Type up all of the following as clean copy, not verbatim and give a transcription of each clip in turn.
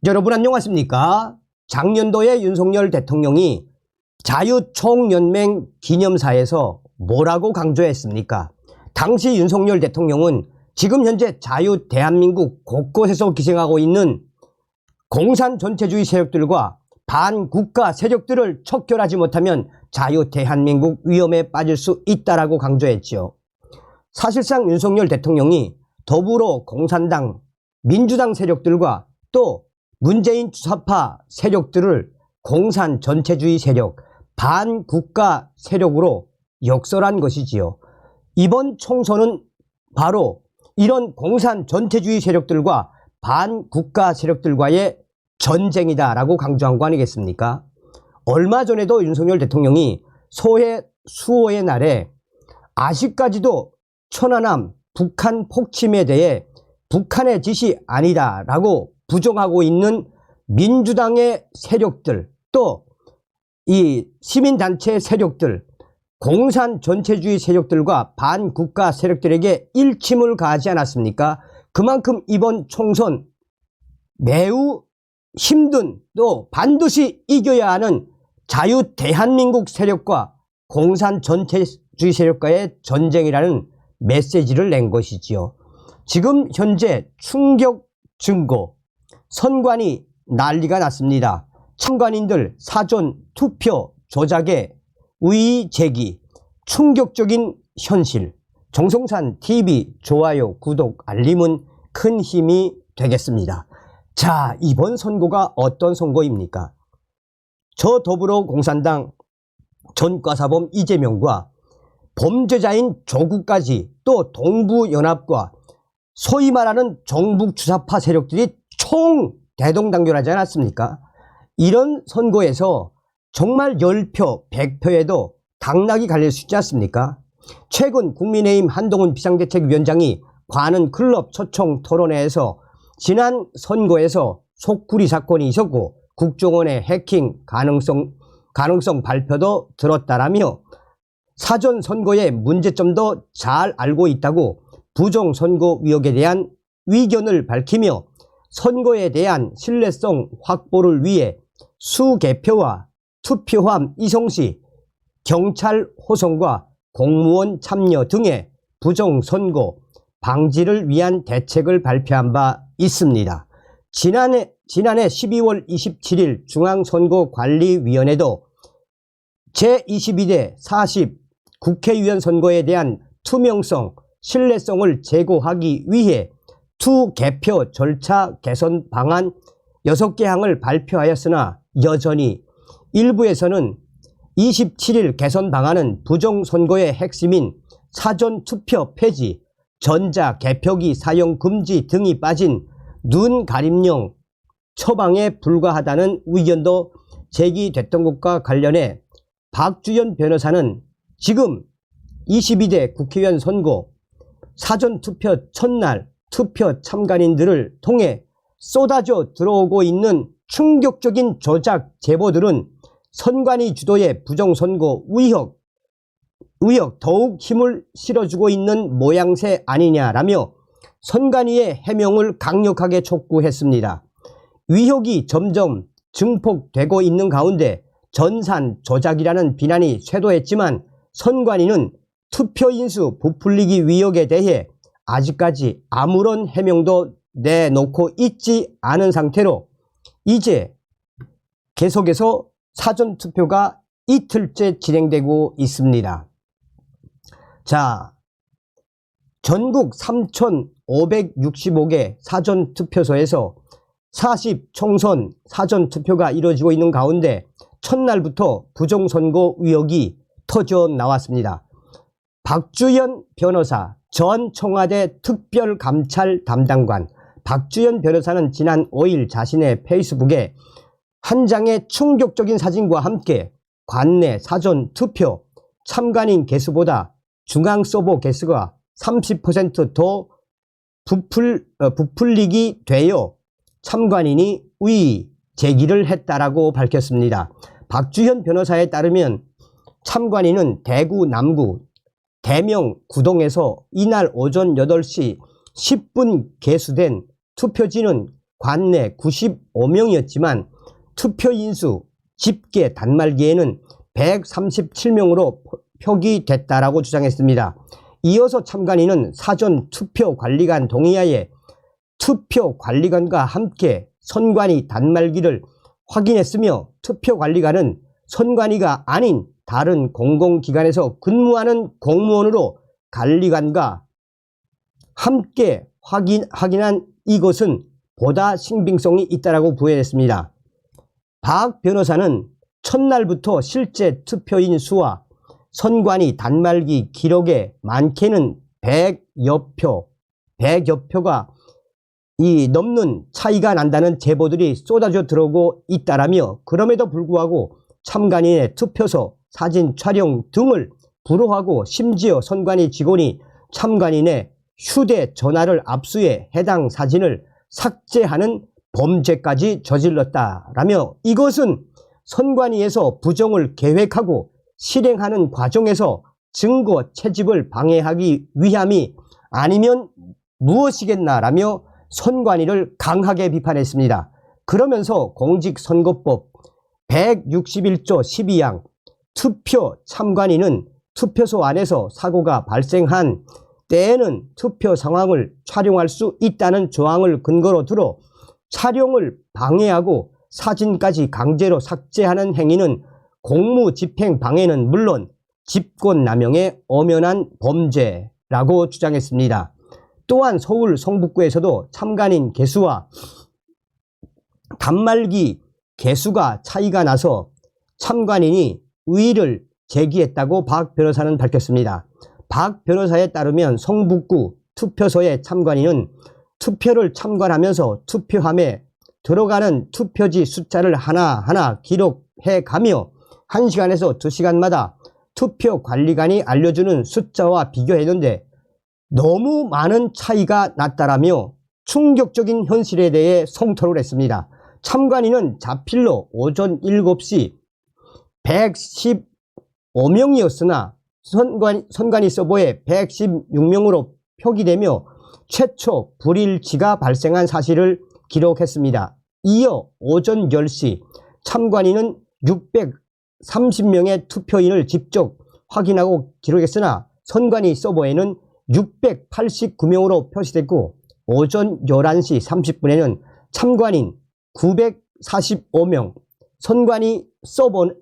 여러분 안녕하십니까? 작년도에 윤석열 대통령이 자유총연맹 기념사에서 뭐라고 강조했습니까? 당시 윤석열 대통령은 지금 현재 자유 대한민국 곳곳에서 기생하고 있는 공산 전체주의 세력들과 반국가 세력들을 척결하지 못하면 자유 대한민국 위험에 빠질 수 있다라고 강조했지요. 사실상 윤석열 대통령이 더불어 공산당, 민주당 세력들과 또 문재인 주사파 세력들을 공산 전체주의 세력, 반국가 세력으로 역설한 것이지요. 이번 총선은 바로 이런 공산 전체주의 세력들과 반국가 세력들과의 전쟁이다라고 강조한 거 아니겠습니까? 얼마 전에도 윤석열 대통령이 수호의 날에 아직까지도 천안함 북한 폭침에 대해 북한의 짓이 아니다라고 부정하고 있는 민주당의 세력들, 또 이 시민단체 세력들, 공산 전체주의 세력들과 반국가 세력들에게 일침을 가하지 않았습니까? 그만큼 이번 총선 매우 힘든, 또 반드시 이겨야 하는 자유 대한민국 세력과 공산 전체주의 세력과의 전쟁이라는 메시지를 낸 것이지요. 지금 현재 충격 증거, 선관위 난리가 났습니다. 참관인들 사전 투표 조작에 의의 제기, 충격적인 현실. 정성산 TV 좋아요, 구독, 알림은 큰 힘이 되겠습니다. 자, 이번 선거가 어떤 선거입니까? 저 더불어공산당 전과사범 이재명과 범죄자인 조국까지, 또 동부연합과 소위 말하는 정북 주사파 세력들이 총 대동단결하지 않았습니까? 이런 선거에서 정말 10표, 100표에도 당락이 갈릴 수 있지 않습니까? 최근 국민의힘 한동훈 비상대책위원장이 관은 클럽 초청 토론회에서 지난 선거에서 속구리 사건이 있었고 국정원의 해킹 가능성 발표도 들었다라며 사전 선거의 문제점도 잘 알고 있다고 부정선거 의혹에 대한 의견을 밝히며 선거에 대한 신뢰성 확보를 위해 수개표와 투표함 이송 시 경찰 호송과 공무원 참여 등의 부정선거 방지를 위한 대책을 발표한 바 있습니다. 지난해 12월 27일 중앙선거관리위원회도 제22대 40 국회의원 선거에 대한 투명성, 신뢰성을 제고하기 위해 투개표 절차 개선 방안 6개 항을 발표하였으나 여전히 일부에서는 27일 개선 방안은 부정선거의 핵심인 사전투표 폐지, 전자개표기 사용 금지 등이 빠진 눈 가림령 처방에 불과하다는 의견도 제기됐던 것과 관련해 박주연 변호사는 지금 22대 국회의원 선거 사전투표 첫날 투표 참관인들을 통해 쏟아져 들어오고 있는 충격적인 조작 제보들은 선관위 주도의 부정선거 의혹 더욱 힘을 실어주고 있는 모양새 아니냐라며 선관위의 해명을 강력하게 촉구했습니다. 의혹이 점점 증폭되고 있는 가운데 전산 조작이라는 비난이 쇄도했지만 선관위는 투표인수 부풀리기 의혹에 대해 아직까지 아무런 해명도 내놓고 있지 않은 상태로 이제 계속해서 사전투표가 이틀째 진행되고 있습니다. 자, 전국 3,565개 사전투표소에서 40 총선 사전투표가 이루어지고 있는 가운데 첫날부터 부정선거 의혹이 터져 나왔습니다. 박주연 변호사, 전 청와대 특별감찰 담당관 박주연 변호사는 지난 5일 자신의 페이스북에 한 장의 충격적인 사진과 함께 관내 사전투표 참관인 개수보다 중앙서버 개수가 30% 더 부풀리기 되어 참관인이 의의 제기를 했다라고 밝혔습니다. 박주현 변호사에 따르면 참관인은 대구 남구 대명 구동에서 이날 오전 8시 10분 개수된 투표지는 관내 95명이었지만 투표 인수 집계 단말기에는 137명으로 표기됐다라고 주장했습니다. 이어서 참관인은 사전 투표관리관 동의하에 투표관리관과 함께 선관위 단말기를 확인했으며 투표관리관은 선관위가 아닌 다른 공공기관에서 근무하는 공무원으로 관리관과 함께 확인한 이것은 보다 신빙성이 있다라고 부연했습니다. 박 변호사는 첫날부터 실제 투표인 수와 선관위 단말기 기록에 많게는 100여 표가 넘는 차이가 난다는 제보들이 쏟아져 들어오고 있다라며, 그럼에도 불구하고 참관인의 투표소 사진 촬영 등을 불허하고 심지어 선관위 직원이 참관인의 휴대전화를 압수해 해당 사진을 삭제하는 범죄까지 저질렀다라며, 이것은 선관위에서 부정을 계획하고 실행하는 과정에서 증거 채집을 방해하기 위함이 아니면 무엇이겠나라며 선관위를 강하게 비판했습니다. 그러면서 공직선거법 161조 12항 투표 참관인은 투표소 안에서 사고가 발생한 때에는 투표 상황을 촬영할 수 있다는 조항을 근거로 들어 촬영을 방해하고 사진까지 강제로 삭제하는 행위는 공무집행 방해는 물론 직권남용에 엄연한 범죄라고 주장했습니다. 또한 서울 성북구에서도 참관인 개수와 단말기 개수가 차이가 나서 참관인이 의의를 제기했다고 박 변호사는 밝혔습니다. 박 변호사에 따르면 성북구 투표소의 참관인은 투표를 참관하면서 투표함에 들어가는 투표지 숫자를 하나하나 기록해가며 1시간에서 2시간마다 투표관리관이 알려주는 숫자와 비교했는데 너무 많은 차이가 났다라며 충격적인 현실에 대해 성토를 했습니다. 참관인은 자필로 오전 7시 115명이었으나 선관위 서버에 116명으로 표기되며 최초 불일치가 발생한 사실을 기록했습니다. 이어 오전 10시 참관인은 630명의 투표인을 직접 확인하고 기록했으나 선관위 서버에는 689명으로 표시됐고, 오전 11시 30분에는 참관인 945명, 선관위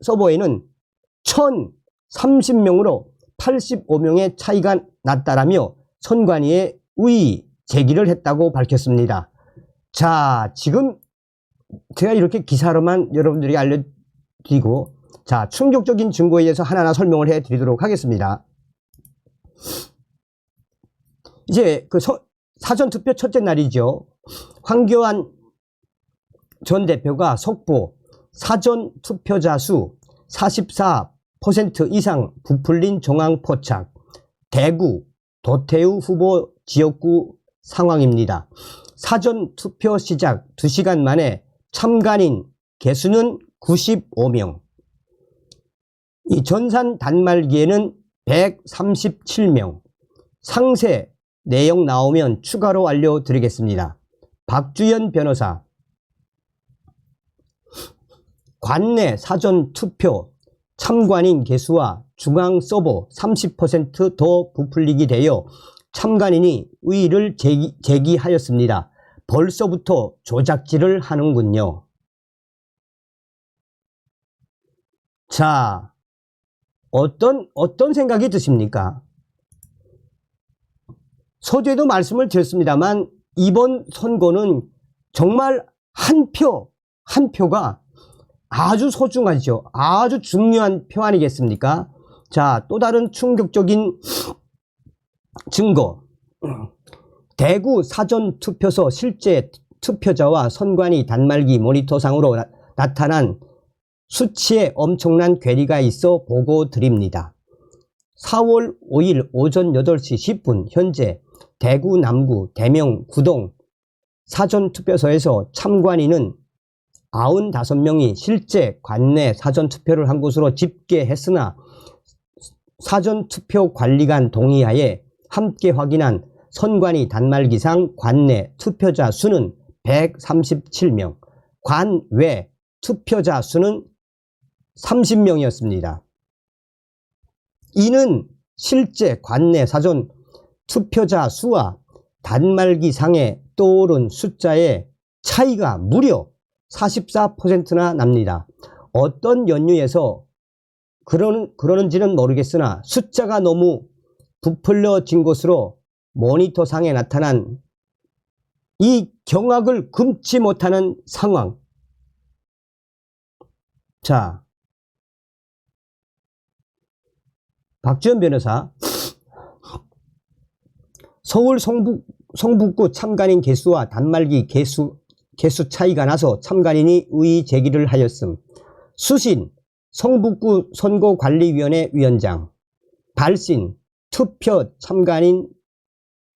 서버에는 1030명으로 85명의 차이가 났다라며 선관위에 의의 제기를 했다고 밝혔습니다. 자, 지금 제가 이렇게 기사로만 여러분들에게 알려드리고, 자, 충격적인 증거에 대해서 하나하나 설명을 해드리도록 하겠습니다. 이제 그 사전투표 첫째 날이죠. 황교안 전 대표가 속보 사전투표자 수 44% 이상 부풀린 정황 포착, 대구 도태우 후보 지역구 상황입니다. 사전투표 시작 2시간 만에 참관인 개수는 95명, 이 전산 단말기에는 137명, 상세 내용 나오면 추가로 알려드리겠습니다. 박주연 변호사, 관내 사전투표 참관인 개수와 중앙 서버 30% 더 부풀리게 되어 참관인이 의의를 제기하였습니다. 벌써부터 조작질을 하는군요. 자, 어떤 생각이 드십니까? 서두에도 말씀을 드렸습니다만 이번 선거는 정말 한 표가 아주 소중하죠. 아주 중요한 표 아니겠습니까? 자, 또 다른 충격적인 증거. 대구 사전투표소 실제 투표자와 선관위 단말기 모니터상으로 나타난 수치에 엄청난 괴리가 있어 보고 드립니다. 4월 5일 오전 8시 10분 현재 대구 남구 대명 구동 사전투표소에서 참관인은 95명이 실제 관내 사전투표를 한 것으로 집계했으나 사전투표관리관 동의하에 함께 확인한 선관위 단말기상 관내 투표자 수는 137명, 관외 투표자 수는 30명이었습니다. 이는 실제 관내 사전 투표자 수와 단말기상에 떠오른 숫자의 차이가 무려 44%나 납니다. 어떤 연유에서 그러는지는 모르겠으나 숫자가 너무 부풀려진 것으로 모니터상에 나타난 이 경악을 금치 못하는 상황. 자, 박지원 변호사, 서울 성북구 참관인 개수와 단말기 개수 차이가 나서 참관인이 의의 제기를 하였음. 수신 성북구 선거관리위원회 위원장, 발신 투표 참관인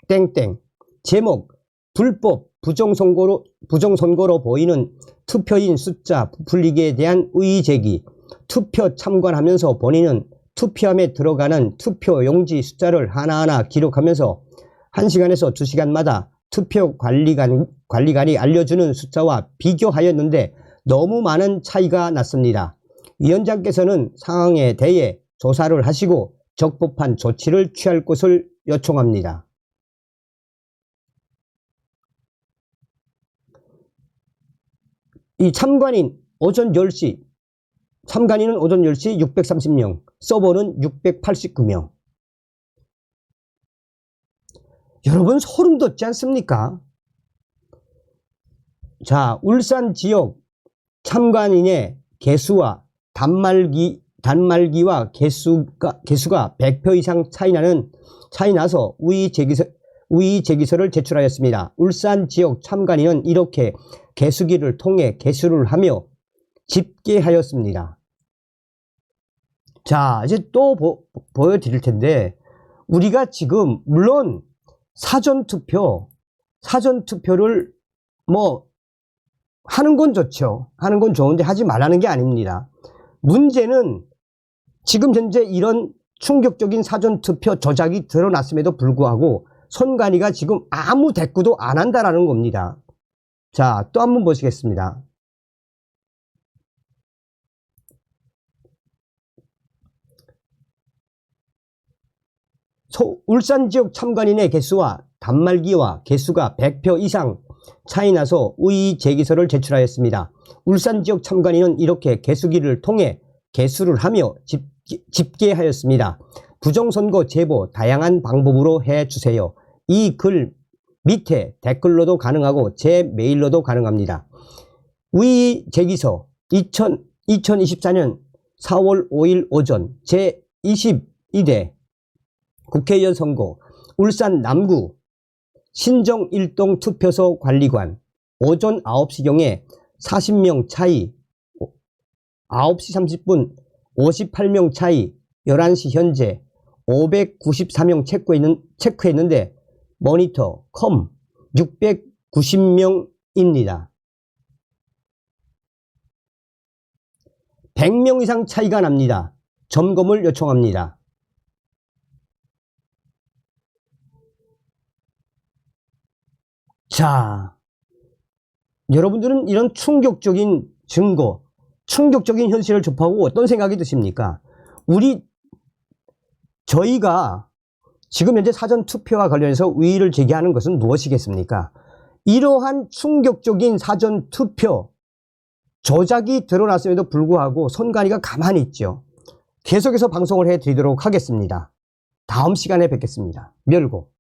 땡땡. 제목 불법 부정선거로 보이는 투표인 숫자 부풀리기에 대한 의의 제기. 투표 참관하면서 본인은 투표함에 들어가는 투표 용지 숫자를 하나하나 기록하면서 1시간에서 2시간마다 투표 관리관이 알려주는 숫자와 비교하였는데 너무 많은 차이가 났습니다. 위원장께서는 상황에 대해 조사를 하시고 적법한 조치를 취할 것을 요청합니다. 이 참관인은 오전 10시 630명, 서버는 689명. 여러분 소름 돋지 않습니까? 자, 울산 지역 참관인의 개수와 단말기와 개수가 100표 이상 차이 나서 의의 제기서를 제출하였습니다. 울산 지역 참관인은 이렇게 개수기를 통해 개수를 하며 집계하였습니다. 자, 이제 또 보여드릴 텐데, 우리가 지금 물론 사전투표를 뭐 하는 건 좋죠. 하는 건 좋은데 하지 말라는 게 아닙니다. 문제는 지금 현재 이런 충격적인 사전투표 조작이 드러났음에도 불구하고 선관위가 지금 아무 대꾸도 안 한다라는 겁니다. 자, 또 한번 보시겠습니다. 울산 지역 참관인의 개수와 단말기와 개수가 100표 이상 차이 나서 의의 제기서를 제출하였습니다. 울산 지역 참관인은 이렇게 개수기를 통해 개수를 하며 집계하였습니다. 부정선거 제보 다양한 방법으로 해주세요. 이 글 밑에 댓글로도 가능하고 제 메일로도 가능합니다. 의의 제기서 2024년 4월 5일 오전 제22대 국회의원 선거 울산 남구 신정 1동 투표소 관리관 오전 9시경에 40명 차이 9시 30분 58명 차이 11시 현재 594명 체크했는데 모니터 컴 690명입니다. 100명 이상 차이가 납니다. 점검을 요청합니다. 자, 여러분들은 이런 충격적인 증거, 충격적인 현실을 접하고 어떤 생각이 드십니까? 저희가 지금 현재 사전투표와 관련해서 의의를 제기하는 것은 무엇이겠습니까? 이러한 충격적인 사전투표 조작이 드러났음에도 불구하고 선관위가 가만히 있죠. 계속해서 방송을 해드리도록 하겠습니다. 다음 시간에 뵙겠습니다. 멸고.